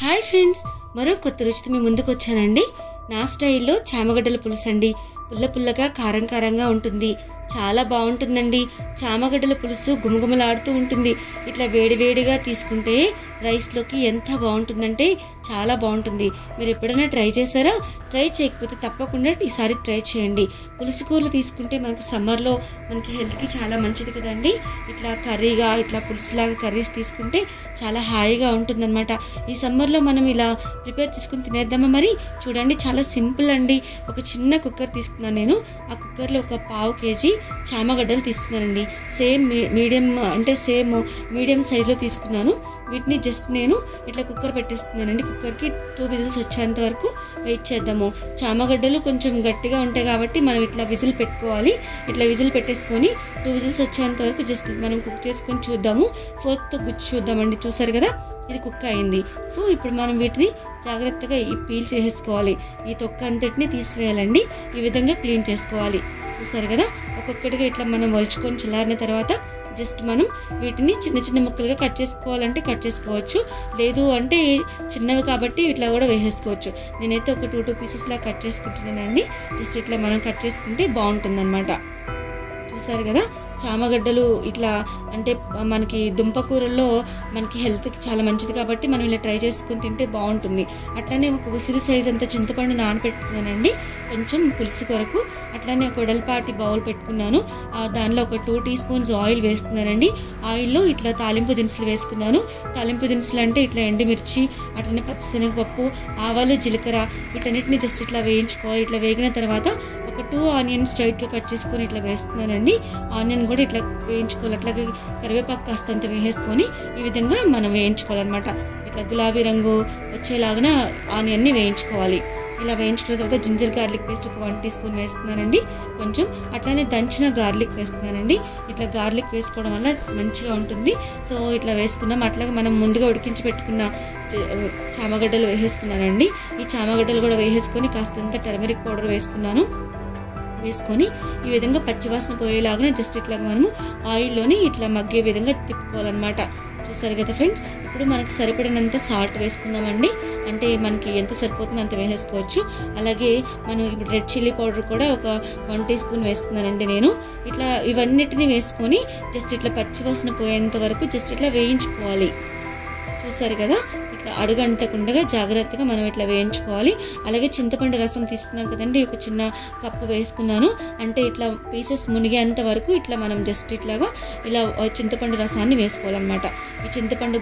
Hi friends, మరో కొత్త రుచితో మీ ముందుకు వచ్చానండి. నా స్టైల్లో చామగడ్డల పులుసు అండి. పుల్ల పుల్లగా కారం కారంగా ఉంటుంది, చాలా బాగుంటుందండి. చామగడ్డల పులుసు గుమగుమలాడుతూ ఉంటుంది. ఇట్లా వేడివేడిగా తీసుకుంటే రైస్లోకి ఎంత బాగుంటుందంటే చాలా బాగుంటుంది. మీరు ఎప్పుడైనా ట్రై చేశారా? ట్రై చేయకపోతే తప్పకుండా ఈసారి ట్రై చేయండి. పులుసు కూరలు తీసుకుంటే మనకు సమ్మర్లో మనకి హెల్త్కి చాలా మంచిది కదండి. ఇట్లా కర్రీగా ఇట్లా పులుసులాగా కర్రీస్ తీసుకుంటే చాలా హాయిగా ఉంటుందన్నమాట. ఈ సమ్మర్లో మనం ఇలా ప్రిపేర్ చేసుకుని తినేద్దామా? మరి చూడండి, చాలా సింపుల్ అండి. ఒక చిన్న కుక్కర్ తీసుకున్నాను నేను. ఆ కుక్కర్లో ఒక పావు కేజీ చామగడ్డలు తీసుకున్నానండి. సేమ్ మీడియం సైజులో తీసుకున్నాను. వీటిని జస్ట్ నేను ఇట్లా కుక్కర్ పెట్టేస్తున్నానండి. కుక్కర్కి 2 విజిల్స్ వచ్చేంత వరకు వెయిట్ చేద్దాము. చామగడ్డలు కొంచెం గట్టిగా ఉంటాయి కాబట్టి మనం ఇట్లా విజిల్ పెట్టుకోవాలి. ఇట్లా విజిల్ పెట్టేసుకొని 2 విజిల్స్ వచ్చేంత వరకు జస్ట్ మనం కుక్ చేసుకొని చూద్దాము. ఫోర్క్తో గుచ్చి చూద్దామండి. చూసారు కదా, ఇది కుక్ అయింది. సో ఇప్పుడు మనం వీటిని జాగ్రత్తగా పీల్ చేసేసుకోవాలి. ఈ తొక్క అంతటిని తీసివేయాలండి. ఈ విధంగా క్లీన్ చేసుకోవాలి. చూసారు కదా, ఒక్కొక్కటిగా ఇట్లా మనం వలుచుకొని చల్లారిన తర్వాత జస్ట్ మనం వీటిని చిన్న చిన్న ముక్కలుగా కట్ చేసుకోవాలంటే కట్ చేసుకోవచ్చు, లేదు అంటే చిన్నవి కాబట్టి ఇట్లా కూడా వేసేసుకోవచ్చు. నేనైతే ఒక 2 పీసెస్లా కట్ చేసుకుంటున్నానండి. జస్ట్ ఇట్లా మనం కట్ చేసుకుంటే బాగుంటుందన్నమాట. చూసారు కదా, చామగడ్డలు ఇట్లా అంటే మనకి దుంపకూరల్లో మనకి హెల్త్కి చాలా మంచిది కాబట్టి మనం ఇలా ట్రై చేసుకుని తింటే బాగుంటుంది. అట్లానే ఒక ఉసిరి సైజ్ అంత చింతపండు నానబెట్టుకున్నానండి కొంచెం పులుసు కొరకు. అట్లానే ఒక వెడల్పాటి బౌల్ పెట్టుకున్నాను. దానిలో ఒక 2 టీ స్పూన్స్ ఆయిల్ వేస్తున్నానండి. ఆయిల్లో ఇట్లా తాలింపు దినుసులు వేసుకున్నాను. తాలింపు దినుసులు అంటే ఇట్లా ఎండుమిర్చి, అట్లనే పచ్చిశనగపప్పు, ఆవాలు, జీలకర్ర వీటన్నిటిని జస్ట్ ఇట్లా వేయించుకోవాలి. ఇట్లా వేగిన తర్వాత ఒక 2 ఆనియన్స్ స్ట్రైట్గా కట్ చేసుకొని ఇట్లా వేస్తున్నానండి. ఆనియన్ కూడా ఇట్లా వేయించుకోవాలి. అట్లాగే కరివేపాకు కాస్తంత వేసేసుకొని ఈ విధంగా మనం వేయించుకోవాలన్నమాట. ఇట్లా గులాబీ రంగు వచ్చేలాగా ఆనియన్ని వేయించుకోవాలి. ఇలా వేయించుకున్న తర్వాత జింజర్ గార్లిక్ పేస్ట్ ఒక 1 టీ స్పూన్ వేస్తున్నానండి. కొంచెం అట్లానే దంచిన గార్లిక్ వేస్తున్నానండి. ఇట్లా గార్లిక్ వేసుకోవడం వల్ల మంచిగా ఉంటుంది. సో ఇట్లా వేసుకున్నాం. అట్లాగే మనం ముందుగా ఉడికించి పెట్టుకున్న చామగడ్డలు వేసేసుకున్నానండి. ఈ చామగడ్డలు కూడా వేసేసుకొని కాస్తంత టర్మరిక్ పౌడర్ వేసుకొని ఈ విధంగా పచ్చివాసన పోయేలాగా జస్ట్ ఇట్లా మనము ఆయిల్లోని ఇట్లా మగ్గే విధంగా తిప్పుకోవాలన్నమాట. చూసారు కదా ఫ్రెండ్స్, ఇప్పుడు మనకి సరిపడినంత సాల్ట్ వేసుకుందామండి. అంటే మనకి ఎంత సరిపోతుందో అంత వేసేసుకోవచ్చు. అలాగే మనం ఇప్పుడు రెడ్ చిల్లీ పౌడర్ కూడా ఒక 1 టీ స్పూన్ వేస్తున్నానండి నేను. ఇట్లా ఇవన్నిటిని వేసుకొని జస్ట్ ఇట్లా పచ్చివాసన పోయేంత వరకు జస్ట్ ఇట్లా వేయించుకోవాలి. చూసారు కదా, ఇట్లా అడుగంటకుండా జాగ్రత్తగా మనం ఇట్లా వేయించుకోవాలి. అలాగే చింతపండు రసం తీసుకున్నాం కదండి, ఒక చిన్న కప్పు వేసుకున్నాను. అంటే ఇట్లా పీసెస్ మునిగేంత వరకు ఇట్లా మనం జస్ట్ ఇట్లాగా ఇలా చింతపండు రసాన్ని వేసుకోవాలన్నమాట. ఈ చింతపండు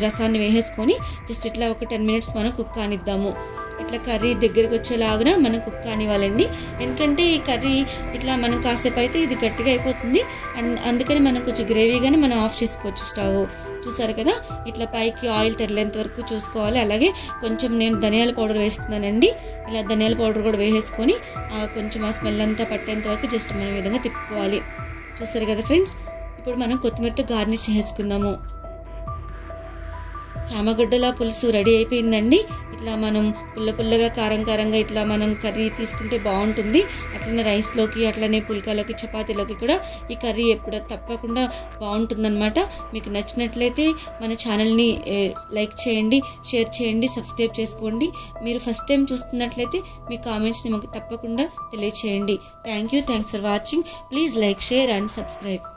రసాన్ని వేసేసుకొని జస్ట్ ఇట్లా ఒక 10 మినిట్స్ మనం కుక్ కానిద్దాము. ఇట్లా కర్రీ దగ్గరికి వచ్చేలాగా మనం కుక్ కానివ్వాలండి. ఎందుకంటే ఈ కర్రీ ఇట్లా మనం కాసేపు అయితే ఇది గట్టిగా అయిపోతుంది. అందుకని మనం కొంచెం గ్రేవీగానే మనం ఆఫ్ చేసుకోవచ్చు స్టవ్. చూసారు కదా, ఇట్లా పైకి ఆయిల్ తెరలేంత వరకు చూసుకోవాలి. అలాగే కొంచెం నేను ధనియాల పౌడర్ వేసుకున్నానండి. ఇలా ధనియాల పౌడర్ కూడా వేసేసుకొని కొంచెం ఆ స్మెల్ అంతా పట్టేంత వరకు జస్ట్ మనం ఈ విధంగా తిప్పుకోవాలి. చూసారు కదా ఫ్రెండ్స్, ఇప్పుడు మనం కొత్తిమీరతో గార్నిష్ చేసుకుందాము. చామగడ్డల పులుసు రెడీ అయిపోయిందండి. ఇట్లా మనం పుల్లగా కారంగా ఇట్లా మనం కర్రీ తీసుకుంటే బాగుంటుంది. అట్లనే రైస్లోకి, అట్లనే పుల్కాలోకి, చపాతీలోకి కూడా ఈ కర్రీ ఎప్పుడు తప్పకుండా బాగుంటుందన్నమాట. మీకు నచ్చినట్లయితే మన ఛానల్ని లైక్ చేయండి, షేర్ చేయండి, సబ్స్క్రైబ్ చేసుకోండి. మీరు ఫస్ట్ టైం చూస్తున్నట్లయితే మీ కామెంట్స్ని మాకు తప్పకుండా తెలియచేయండి. Thanks for watching. Please like, share and subscribe.